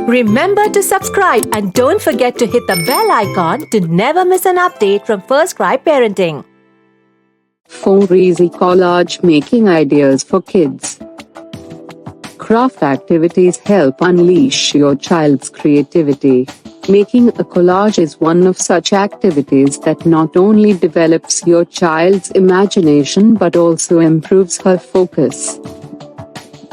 Remember to subscribe and don't forget to hit the bell icon to never miss an update from FirstCry Parenting. 4 easy collage making ideas for kids. Craft activities help unleash your child's creativity. Making a collage is one of such activities that not only develops your child's imagination but also improves her focus.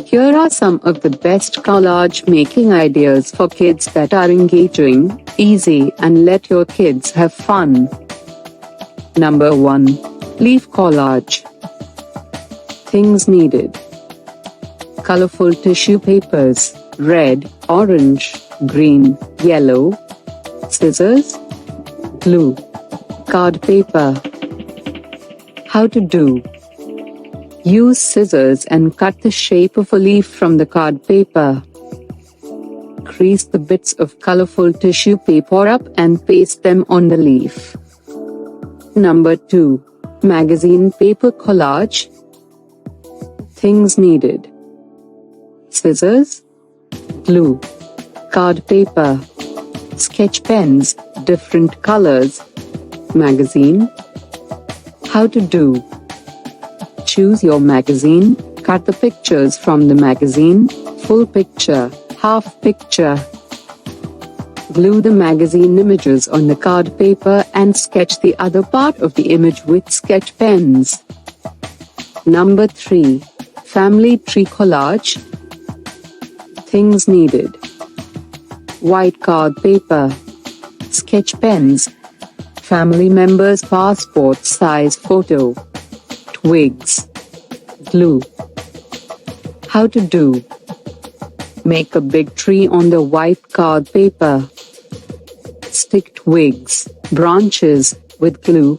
Here are some of the best collage making ideas for kids that are engaging, easy, and let your kids have fun. Number 1. Leaf collage. Things needed: colorful tissue papers, red, orange, green, yellow, scissors, glue, card paper. How to do: use scissors and cut the shape of a leaf from the card paper. Crease the bits of colorful tissue paper up and paste them on the leaf. Number 2. Magazine paper collage. Things needed: scissors, glue, card paper, sketch pens, different colors, magazine. How to do: choose your magazine, cut the pictures from the magazine, full picture, half picture. Glue the magazine images on the card paper and sketch the other part of the image with sketch pens. Number 3. Family tree collage. Things needed: white card paper, sketch pens, family members' passport size photo, twigs, glue. How to do: make a big tree on the white card paper. Stick twigs, branches, with glue.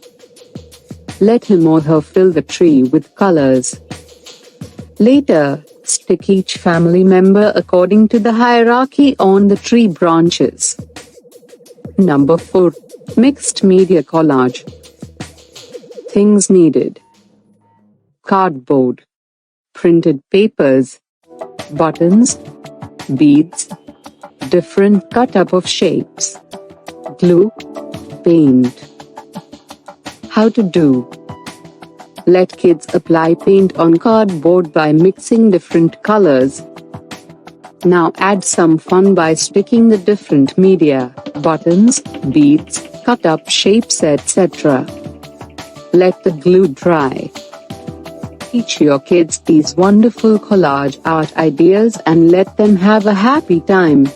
Let him or her fill the tree with colors. Later, stick each family member according to the hierarchy on the tree branches. Number 4. Mixed media collage. Things needed: cardboard, printed papers, buttons, beads, different cut-up of shapes, glue, paint. How to do: let kids apply paint on cardboard by mixing different colors. Now add some fun by sticking the different media, buttons, beads, cut-up shapes, etc. Let the glue dry. Teach your kids these wonderful collage art ideas and let them have a happy time.